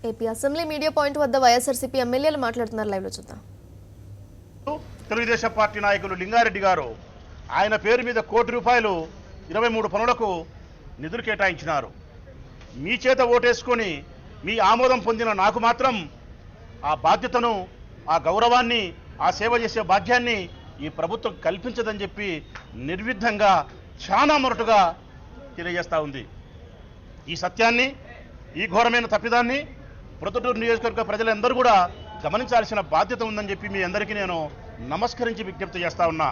AP assembly media point వద్ద వైఎస్ఆర్సీపీ ఎమ్మెల్యేలు మాట్లాడుతున్నారు. లైవ్ లో చూద్దాం. తెలుగుదేశం పార్టీ నాయకులు లింగారెడ్డి గారు ఆయన పేరు మీద ₹1 23 పనులకు నిధులు కేటాయించినారు. మీ చేత ఓటేసుకొని మీ ఆమోదం పొందిన నాకు మాత్రం ఆ బాధ్యతను, ఆ గౌరవాన్ని, ఆ సేవ చేసే భాగ్యాన్ని ఈ ప్రభుత్వం కల్పించదని చెప్పి నిర్విఘ్నంగా చాలా మొరటుగా తెలియజేస్తూ ఉంది. ఈ సత్యాన్ని, ఈ ఘోరమైన తప్పిదాన్ని ప్రొద్దుటూరు నియోజకవర్గ ప్రజలందరూ కూడా గమనించాల్సిన బాధ్యత ఉందని చెప్పి మీ అందరికీ నేను నమస్కరించి విజ్ఞప్తి చేస్తా ఉన్నా.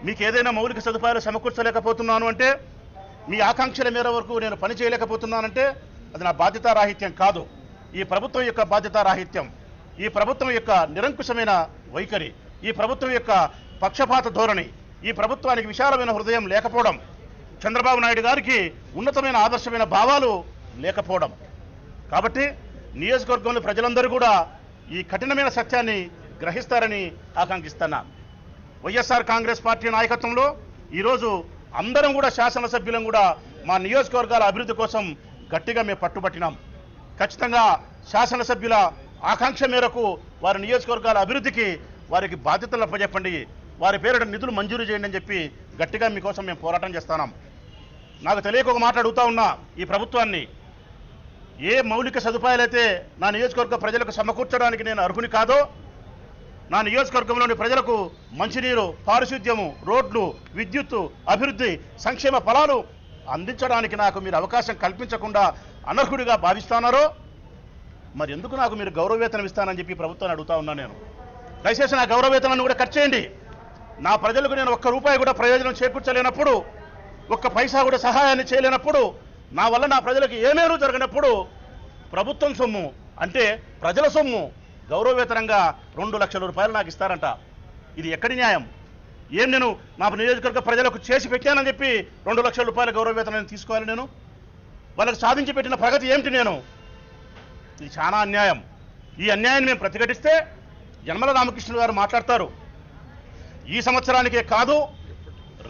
మీకు ఏదైనా మౌలిక సదుపాయాలు సమకూర్చలేకపోతున్నాను అంటే, మీ ఆకాంక్షల మేర వరకు నేను పని చేయలేకపోతున్నానంటే అది నా బాధ్యతారాహిత్యం కాదు. ఈ ప్రభుత్వం యొక్క బాధ్యతారాహిత్యం, ఈ ప్రభుత్వం యొక్క నిరంకుశమైన వైఖరి, ఈ ప్రభుత్వం యొక్క పక్షపాత ధోరణి, ఈ ప్రభుత్వానికి విశాలమైన హృదయం లేకపోవడం, చంద్రబాబు నాయుడు గారికి ఉన్నతమైన ఆదర్శమైన భావాలు లేకపోవడం. కాబట్టి నియోజకవర్గంలో ప్రజలందరూ కూడా ఈ కఠినమైన సత్యాన్ని గ్రహిస్తారని ఆకాంక్షిస్తున్నా. వైఎస్ఆర్ కాంగ్రెస్ పార్టీ నాయకత్వంలో ఈరోజు అందరం కూడా, శాసనసభ్యులం కూడా మా నియోజకవర్గాల అభివృద్ధి కోసం గట్టిగా మేము పట్టుబట్టినాం. ఖచ్చితంగా శాసనసభ్యుల ఆకాంక్ష మేరకు వారి నియోజకవర్గాల అభివృద్ధికి వారికి బాధ్యతలు అప్పచెప్పండి, వారి పేరిట నిధులు మంజూరు చేయండి అని చెప్పి గట్టిగా మీకోసం మేము పోరాటం చేస్తున్నాం. నాకు తెలియక ఒక మాట అడుగుతా ఉన్నా, ఈ ప్రభుత్వాన్ని ఏ మౌలిక సదుపాయాలైతే నా నియోజకవర్గ ప్రజలకు సమకూర్చడానికి నేను అర్హుని కాదో, నా నియోజకవర్గంలోని ప్రజలకు మంచినీరు, పారిశుద్ధ్యము, రోడ్లు, విద్యుత్తు, అభివృద్ధి, సంక్షేమ ఫలాలు అందించడానికి నాకు మీరు అవకాశం కల్పించకుండా అనర్హుడిగా భావిస్తున్నారో, మరి ఎందుకు నాకు మీరు గౌరవవేతనం ఇస్తానని చెప్పి ప్రభుత్వాన్ని అడుగుతా ఉన్నా. నేను దయచేసి నా గౌరవవేతనాన్ని కూడా కట్ చేయండి. నా ప్రజలకు నేను ₹1 కూడా ప్రయోజనం చేకూర్చలేనప్పుడు, ఒక్క పైసా కూడా సహాయాన్ని చేయలేనప్పుడు, నా వల్ల నా ప్రజలకు ఏమేమీ జరగనప్పుడు ప్రభుత్వం సొమ్ము అంటే ప్రజల సొమ్ము గౌరవవేతనంగా ₹2 లక్షల నాకు ఇస్తారంట. ఇది ఎక్కడి న్యాయం? ఏం నేను నా నియోజకవర్గ ప్రజలకు చేసి పెట్టానని చెప్పి ₹2 లక్షల గౌరవవేతనాన్ని తీసుకోవాలి? నేను వాళ్ళకు సాధించి పెట్టిన ప్రగతి ఏమిటి? నేను ఇది చాలా అన్యాయం. ఈ అన్యాయాన్ని మేము ప్రతిఘటిస్తే యనమల రామకృష్ణ గారు మాట్లాడతారు, ఈ సంవత్సరానికే కాదు,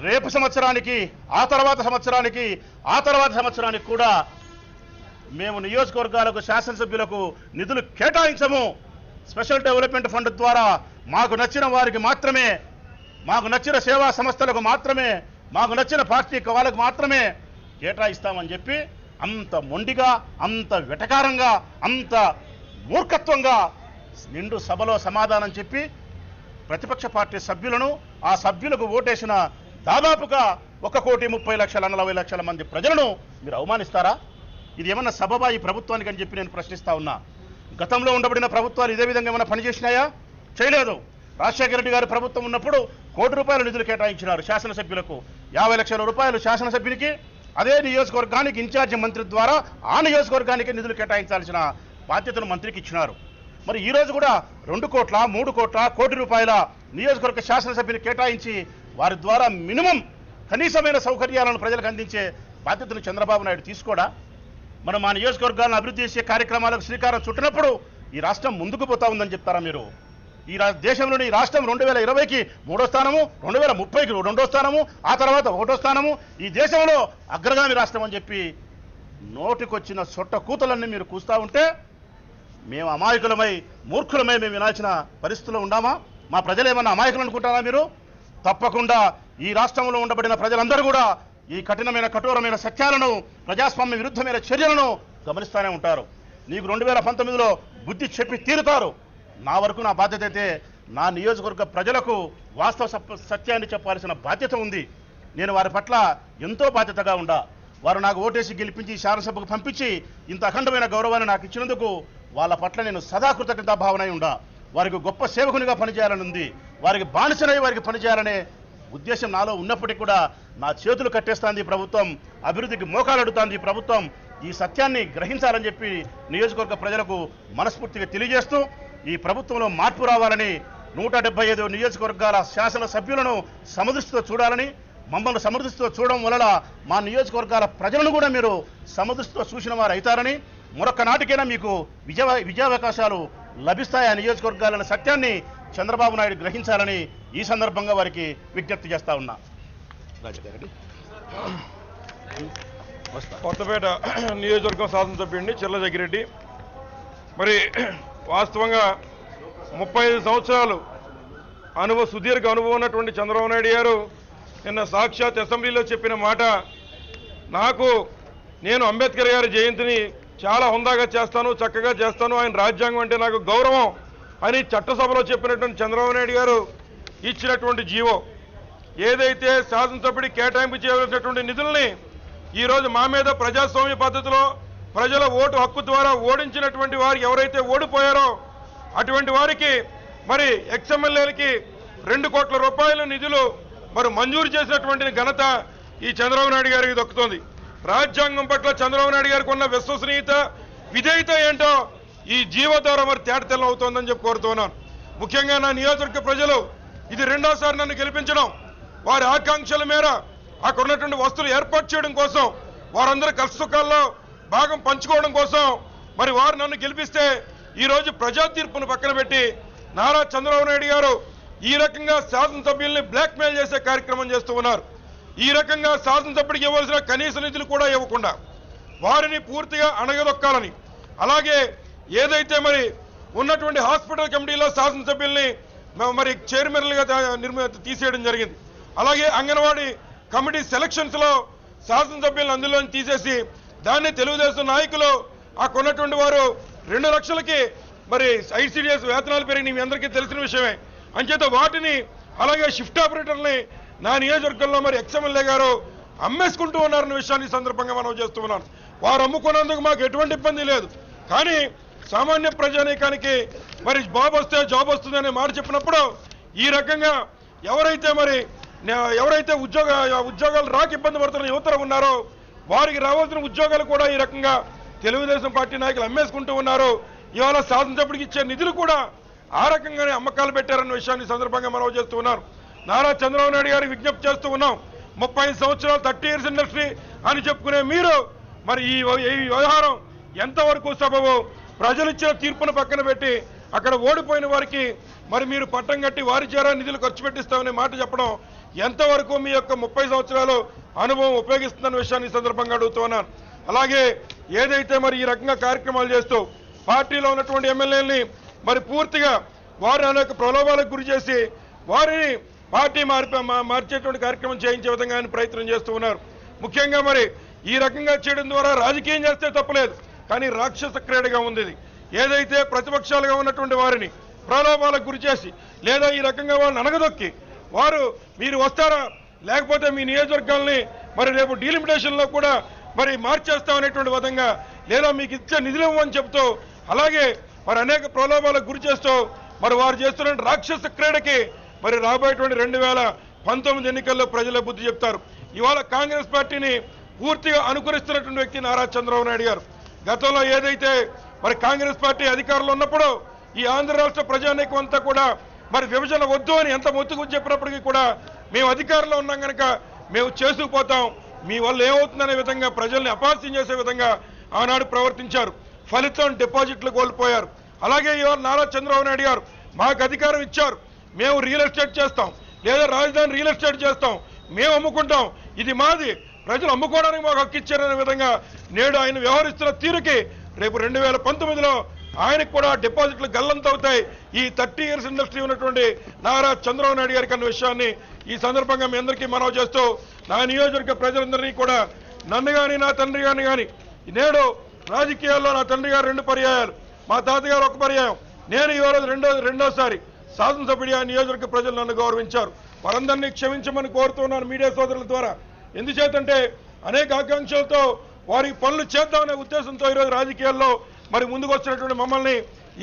రేపు సంవత్సరానికి, ఆ తర్వాత సంవత్సరానికి, ఆ తర్వాత సంవత్సరానికి కూడా మేము నియోజకవర్గాలకు, శాసనసభ్యులకు నిధులు కేటాయించము. స్పెషల్ డెవలప్మెంట్ ఫండ్ ద్వారా మాకు నచ్చిన వారికి మాత్రమే, మాకు నచ్చిన సేవా సంస్థలకు మాత్రమే, మాకు నచ్చిన పార్టీ వాళ్ళకు మాత్రమే కేటాయిస్తామని చెప్పి అంత మొండిగా, అంత వెటకారంగా, అంత మూర్ఖత్వంగా నిండు సభలో సమాధానం చెప్పి ప్రతిపక్ష పార్టీ సభ్యులను, ఆ సభ్యులకు ఓటేసిన దాదాపుగా 1,30,40,00,000 మంది ప్రజలను మీరు అవమానిస్తారా? ఇది ఏమన్నా సబబా ఈ ప్రభుత్వానికి అని చెప్పి నేను ప్రశ్నిస్తా ఉన్నా. గతంలో ఉండబడిన ప్రభుత్వాలు ఇదే విధంగా ఏమైనా పనిచేసినాయా? చేయలేదు. రాజశేఖర రెడ్డి గారి ప్రభుత్వం ఉన్నప్పుడు ₹1 నిధులు కేటాయించినారు శాసనసభ్యులకు. ₹50 లక్షల శాసనసభ్యునికి, అదే నియోజకవర్గానికి ఇన్ఛార్జి మంత్రి ద్వారా ఆ నియోజకవర్గానికి నిధులు కేటాయించాల్సిన బాధ్యతను మంత్రికి ఇచ్చినారు. మరి ఈ రోజు కూడా ₹2 కోట్ల, ₹3 కోట్ల, ₹1 నియోజకవర్గ శాసనసభ్యులు కేటాయించి వారి ద్వారా మినిమం కనీసమైన సౌకర్యాలను ప్రజలకు అందించే బాధ్యతను చంద్రబాబు నాయుడు తీసుకోడా? మనం మా నియోజకవర్గాలను అభివృద్ధి చేసే కార్యక్రమాలకు శ్రీకారం చుట్టినప్పుడు ఈ రాష్ట్రం ముందుకు పోతా ఉందని చెప్తారా మీరు? ఈ దేశంలోని ఈ రాష్ట్రం 2020కి 3వ స్థానము, 2030కి 2వ స్థానము, ఆ తర్వాత 1వ స్థానము, ఈ దేశంలో అగ్రగామి రాష్ట్రం అని చెప్పి నోటికొచ్చిన సొట్ట కూతలన్నీ మీరు కూస్తా ఉంటే మేము అమాయకులమై, మూర్ఖులమై మేము వినాల్సిన పరిస్థితుల్లో ఉండామా? మా ప్రజలు ఏమన్నా అమాయకులు అనుకుంటారా మీరు? తప్పకుండా ఈ రాష్ట్రంలో ఉండబడిన ప్రజలందరూ కూడా ఈ కఠినమైన, కఠోరమైన సత్యాలను, ప్రజాస్వామ్య విరుద్ధమైన చర్యలను గమనిస్తూనే ఉంటారు. నీకు 2019లో బుద్ధి చెప్పి తీరుతారు. నా వరకు నా బాధ్యత అయితే నా నియోజకవర్గ ప్రజలకు వాస్తవ సత్యాన్ని చెప్పాల్సిన బాధ్యత ఉంది. నేను వారి పట్ల ఎంతో బాధ్యతగా ఉండా. వారు నాకు ఓటేసి గెలిపించి శాసనసభకు పంపించి ఇంత అఖండమైన గౌరవాన్ని నాకు ఇచ్చినందుకు వాళ్ళ పట్ల నేను సదా కృతజ్ఞతా భావన ఉండా. వారికి గొప్ప సేవకునిగా పనిచేయాలని ఉంది, వారికి బానిసనై వారికి పనిచేయాలనే ఉద్దేశం నాలో ఉన్నప్పటికీ కూడా నా చేతులు కట్టేస్తుంది ప్రభుత్వం, అభివృద్ధికి మోకాలడుతుంది ప్రభుత్వం. ఈ సత్యాన్ని గ్రహించాలని చెప్పి నియోజకవర్గ ప్రజలకు మనస్ఫూర్తిగా తెలియజేస్తూ, ఈ ప్రభుత్వంలో మార్పు రావాలని, 175 నియోజకవర్గాల శాసనసభ్యులను సమదృష్టితో చూడాలని, మమ్మల్ని సమదృష్టితో చూడడం వలన మా నియోజకవర్గాల ప్రజలను కూడా మీరు సమదృష్టితో చూసిన వారు అవుతారని, మరొక నాటికైనా మీకు విజయావకాశాలు లభిస్తాయి ఆ నియోజకవర్గాలన్న సత్యాన్ని చంద్రబాబు నాయుడు గ్రహించాలని ఈ సందర్భంగా వారికి విజ్ఞప్తి చేస్తా ఉన్నా. కొత్తపేట నియోజకవర్గం శాసనసభ్యుడిని చెల్ల జగ్గిరెడ్డి. మరి వాస్తవంగా 35 సంవత్సరాలు సుదీర్ఘ అనుభవం ఉన్నటువంటి చంద్రబాబు నాయుడు గారు నిన్న సాక్షాత్ అసెంబ్లీలో చెప్పిన మాట, నేను అంబేద్కర్ గారి జయంతిని చాలా హుందాగా చేస్తాను, చక్కగా చేస్తాను, ఆయన రాజ్యాంగం అంటే నాకు గౌరవం అని చట్టసభలో చెప్పినటువంటి చంద్రబాబు నాయుడు గారు ఇచ్చినటువంటి జీవో ఏదైతే శాసనసభ్యుడి కేటాయింపు చేయవలసినటువంటి నిధుల్ని ఈరోజు మా మీద ప్రజాస్వామ్య పద్ధతిలో ప్రజల ఓటు హక్కు ద్వారా ఓడించినటువంటి వారు ఎవరైతే ఓడిపోయారో అటువంటి వారికి మరి ఎక్స్ఎమ్మెల్యేలకి 2 కోట్ల రూపాయల నిధులు మరి మంజూరు చేసినటువంటి ఘనత ఈ చంద్రబాబు నాయుడు గారికి దక్కుతుంది. రాజ్యాంగం పట్ల చంద్రబాబు నాయుడు గారికి ఉన్న విశ్వసనీయత, విధేయత ఏంటో ఈ జీవో ద్వారా మరి తేటతెల్లం అవుతోందని చెప్పి కోరుతున్నాను. ముఖ్యంగా నా నియోజకవర్గ ప్రజలు ఇది 2వసారి నన్ను గెలిపించడం, వారి ఆకాంక్షల మేర అక్కడ ఉన్నటువంటి వస్తువులు ఏర్పాటు చేయడం కోసం, వారందరూ కష్ట సుఖాల్లో భాగం పంచుకోవడం కోసం మరి వారు నన్ను గెలిపిస్తే ఈరోజు ప్రజా తీర్పును పక్కన పెట్టి నారా చంద్రబాబు నాయుడు గారు ఈ రకంగా శాసనసభ్యుల్ని బ్లాక్మెయిల్ చేసే కార్యక్రమం చేస్తూ ఉన్నారు. ఈ రకంగా శాసనసభ్యుడికి ఇవ్వాల్సిన కనీస నిధులు కూడా ఇవ్వకుండా వారిని పూర్తిగా అణగదొక్కాలని, అలాగే ఏదైతే మరి ఉన్నటువంటి హాస్పిటల్ కమిటీలో శాసనసభ్యుల్ని మరి చైర్మన్లుగా తీసేయడం జరిగింది. అలాగే అంగన్వాడీ కమిటీ సెలక్షన్స్ లో శాసనసభ్యులను అందులో తీసేసి దాన్ని తెలుగుదేశం నాయకులు అక్కడ ఉన్నటువంటి వారు 2 లక్షలకి మరి ఐసీడీఎస్ వేతనాలు పెరిగి మీ అందరికీ తెలిసిన విషయమే. అంచేత వాటిని అలాగే షిఫ్ట్ ఆపరేటర్ని నా నియోజకవర్గంలో మరి ఎక్స్ఎమ్మెల్యే గారు అమ్మేసుకుంటూ ఉన్నారన్న విషయాన్ని ఈ సందర్భంగా మనం చేస్తూ ఉన్నాం. వారు అమ్ముకున్నందుకు మాకు ఎటువంటి ఇబ్బంది లేదు. కానీ సామాన్య ప్రజానీకానికి మరి బాబు వస్తే జాబ్ వస్తుందనే మాట చెప్పినప్పుడు ఈ రకంగా ఎవరైతే ఉద్యోగాలు రాక ఇబ్బంది పడుతున్న యువతలు ఉన్నారో వారికి రావాల్సిన ఉద్యోగాలు కూడా ఈ రకంగా తెలుగుదేశం పార్టీ నాయకులు అమ్మేసుకుంటూ ఉన్నారు. ఇవాళ శాసనసభ్యుడికి ఇచ్చే నిధులు కూడా ఆ రకంగానే అమ్మకాలు పెట్టారన్న విషయాన్ని సందర్భంగా మనం చేస్తూ ఉన్నారు. నారా చంద్రబాబు నాయుడు గారికి విజ్ఞప్తి చేస్తూ ఉన్నాం. 35 సంవత్సరాలు 30 years ఇండస్ట్రీ అని చెప్పుకునే మీరు మరి ఈ వ్యవహారం ఎంతవరకు సబబు? ప్రజలు ఇచ్చిన తీర్పును పక్కన పెట్టి అక్కడ ఓడిపోయిన వారికి మరి మీరు పట్టం కట్టి వారి చేరా నిధులు ఖర్చు పెట్టిస్తామనే మాట చెప్పడం ఎంతవరకు మీ యొక్క 30 సంవత్సరాలు అనుభవం ఉపయోగిస్తుందన్న విషయాన్ని సందర్భంగా అడుగుతున్నాను. అలాగే ఏదైతే మరి ఈ రకంగా కార్యక్రమాలు చేస్తూ పార్టీలో ఉన్నటువంటి ఎమ్మెల్యేలని మరి పూర్తిగా వారు అనేక ప్రలోభాలకు గురి చేసి వారిని పార్టీ మార్చేటువంటి కార్యక్రమం చేయించే విధంగా ఆయన ప్రయత్నం చేస్తూ ఉన్నారు. ముఖ్యంగా మరి ఈ రకంగా చేయడం ద్వారా రాజకీయం చేస్తే తప్పలేదు, కానీ రాక్షస క్రీడగా ఉంది. ఏదైతే ప్రతిపక్షాలుగా ఉన్నటువంటి వారిని ప్రలోభాలకు గురి చేసి లేదా ఈ రకంగా వాళ్ళని అనగదొక్కి మీరు వస్తారా లేకపోతే మీ నియోజకవర్గాల్ని మరి రేపు డీలిమిటేషన్ లో కూడా మరి మార్చేస్తామనేటువంటి విధంగా లేదా మీకు ఇచ్చే నిధులు ఇవ్వమని చెప్తూ అలాగే మరి అనేక ప్రలోభాలకు గురి చేస్తూ మరి వారు చేస్తున్న రాక్షస క్రీడకి మరి రాబోయేటువంటి 2019 ఎన్నికల్లో ప్రజలే బుద్ధి చెప్తారు. ఇవాళ కాంగ్రెస్ పార్టీని పూర్తిగా అనుకరిస్తున్నటువంటి వ్యక్తి నారా చంద్రబాబు నాయుడు గారు. గతంలో ఏదైతే మరి కాంగ్రెస్ పార్టీ అధికారంలో ఉన్నప్పుడు ఈ ఆంధ్ర రాష్ట్ర ప్రజానీకం అంతా కూడా మరి విభజన వద్దు అని ఎంత మొత్తుకు చెప్పినప్పటికీ కూడా మేము అధికారంలో ఉన్నాం కనుక మేము చేసుకుపోతాం, మీ వల్ల ఏమవుతుందనే విధంగా ప్రజల్ని అపహాస్యం చేసే విధంగా ఆనాడు ప్రవర్తించారు. ఫలితం డిపాజిట్లు కోల్పోయారు. అలాగే ఇవాళ నారా చంద్రబాబు నాయుడు గారు మాకు అధికారం ఇచ్చారు, మేము రియల్ ఎస్టేట్ చేస్తాం లేదా రాజధాని రియల్ ఎస్టేట్ చేస్తాం, మేము అమ్ముకుంటాం, ఇది మాది, ప్రజలు అమ్ముకోవడానికి మాకు హక్కు ఇచ్చారనే విధంగా నేడు ఆయన వ్యవహరిస్తున్న తీరుకి రేపు 2019లో ఆయనకు కూడా డిపాజిట్లు గల్లంతవుతాయి. ఈ 30 years ఇండస్ట్రీ ఉన్నటువంటి నారా చంద్రబాబు నాయుడు గారికి అన్న విషయాన్ని ఈ సందర్భంగా మీ అందరికీ మనవి చేస్తూ నా నియోజకవర్గ ప్రజలందరినీ కూడా నన్ను కానీ నా తండ్రి గారిని కానీ నేడు రాజకీయాల్లో నా తండ్రి గారు 2 పర్యాయాలు, మా తాతగారు 1 పర్యాయం, నేను ఈ రోజు రెండోసారి శాసనసభ్యుడి ఆ నియోజకవర్గ ప్రజలు నన్ను గౌరవించారు. వారందరినీ క్షమించమని కోరుతున్నాను మీడియా సోదరుల ద్వారా. ఎందుచేతంటే అనేక ఆకాంక్షలతో వారికి పనులు చేద్దామనే ఉద్దేశంతో ఈరోజు రాజకీయాల్లో మరి ముందుకు వచ్చినటువంటి మమ్మల్ని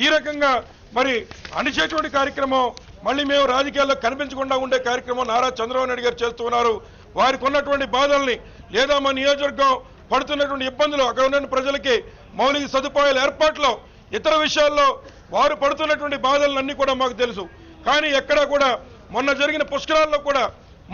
ఈ రకంగా మరి అణిచేటువంటి కార్యక్రమం మళ్ళీ మేము రాజకీయాల్లో కనిపించకుండా ఉండే కార్యక్రమం నారా చంద్రబాబు నాయుడు గారు చేస్తూ ఉన్నారు. వారికి ఉన్నటువంటి బాధల్ని లేదా మా నియోజకవర్గం పడుతున్నటువంటి ఇబ్బందులు, అక్కడ ఉన్న ప్రజలకి మౌలిక సదుపాయాల ఏర్పాట్లో ఇతర విషయాల్లో వారు పడుతున్నటువంటి బాధలన్నీ కూడా మాకు తెలుసు. కానీ ఎక్కడా కూడా మొన్న జరిగిన పుష్కరాల్లో కూడా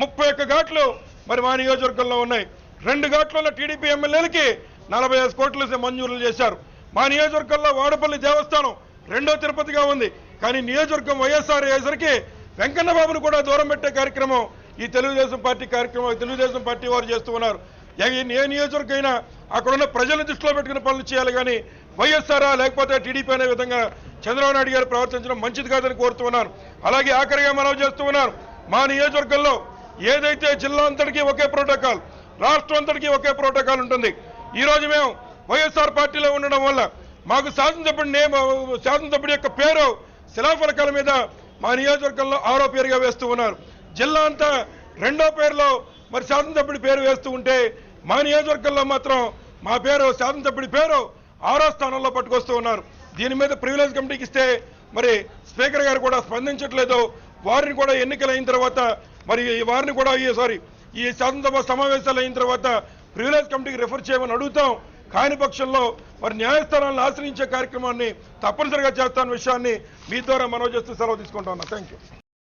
31 ఘాట్లు మరి మా నియోజకవర్గంలో ఉన్నాయి. 2 ఘాట్లలో టీడీపీ ఎమ్మెల్యేలకి 45 కోట్లు మంజూరులు చేశారు. మా నియోజకవర్గంలో వాడపల్లి దేవస్థానం 2వ తిరుపతిగా ఉంది, కానీ నియోజకవర్గం వైఎస్ఆర్ అయ్యేసరికి వెంకన్న బాబును కూడా దూరం పెట్టే కార్యక్రమం ఈ తెలుగుదేశం పార్టీ వారు చేస్తూ ఉన్నారు. ఏ నియోజకవర్గం అయినా అక్కడ ఉన్న ప్రజలను దృష్టిలో పెట్టుకుని పనులు చేయాలి కానీ వైఎస్ఆర్ లేకపోతే టీడీపీ అనే విధంగా చంద్రబాబు నాయుడు గారు ప్రవర్తించడం మంచిది కాదని కోరుతూ ఉన్నాను. అలాగే ఆఖరిగా మనం చేస్తూ ఉన్నాను, మా నియోజకవర్గంలో ఏదైతే జిల్లా అంతటికీ ఒకే ప్రోటోకాల్, రాష్ట్రం అంతటికీ ఒకే ప్రోటోకాల్ ఉంటుంది. ఈ రోజు మేము వైఎస్ఆర్ పార్టీలో ఉండడం వల్ల మాకు శాసనసభ్యుడి యొక్క పేరు శిలాఫలకాల మీద మా నియోజకవర్గంలో 6వ పేరుగా వేస్తూ ఉన్నారు. జిల్లా అంతా 2వ పేరులో మరి శాసనసభ్యుడి పేరు వేస్తూ ఉంటే మా నియోజకవర్గంలో మాత్రం మా పేరు శాసనసభ్యుడి పేరు 6వ స్థానంలో పట్టుకొస్తూ ఉన్నారు. దీని మీద ప్రివిలేజ్ కమిటీకి ఇస్తే మరి స్పీకర్ గారు కూడా స్పందించట్లేదు. వారిని కూడా ఎన్నికలు అయిన తర్వాత మరి వారిని కూడా ఈ శాసనసభ సమావేశాలు అయిన తర్వాత ప్రివిలేజ్ కమిటీకి రిఫర్ చేయమని అడుగుతాం. కాని పక్షంలో మరి న్యాయస్థానాలను ఆశ్రయించే కార్యక్రమాన్ని తప్పనిసరిగా చేస్తాన విషయాన్ని మీ ద్వారా మనవి చేస్తూ సెలవు తీసుకుంటా ఉన్నా. Thank you.